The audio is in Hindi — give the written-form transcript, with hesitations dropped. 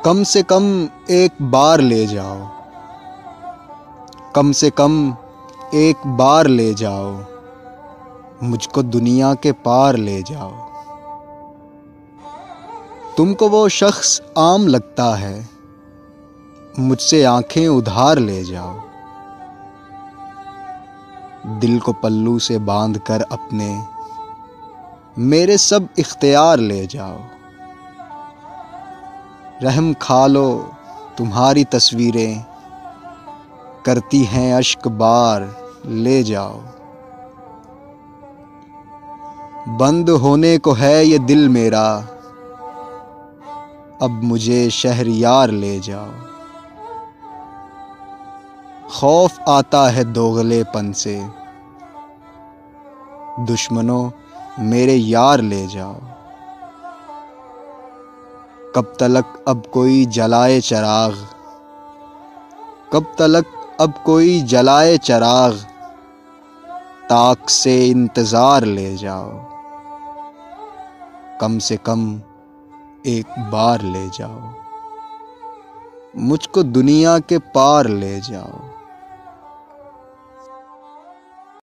कम से कम एक बार ले जाओ, कम से कम एक बार ले जाओ, मुझको दुनिया के पार ले जाओ। तुमको वो शख्स आम लगता है, मुझसे आंखें उधार ले जाओ। दिल को पल्लू से बांध कर अपने मेरे सब इख्तियार ले जाओ। रहम खा लो, तुम्हारी तस्वीरें करती हैं अश्क बार, ले जाओ। बंद होने को है ये दिल मेरा, अब मुझे शहरयार ले जाओ। खौफ आता है दोगलेपन से, दुश्मनों मेरे यार ले जाओ। कब तलक अब कोई जलाए चिराग, कब तलक अब कोई जलाए चिराग, ताक से इंतज़ार ले जाओ। कम से कम एक बार ले जाओ, मुझको दुनिया के पार ले जाओ।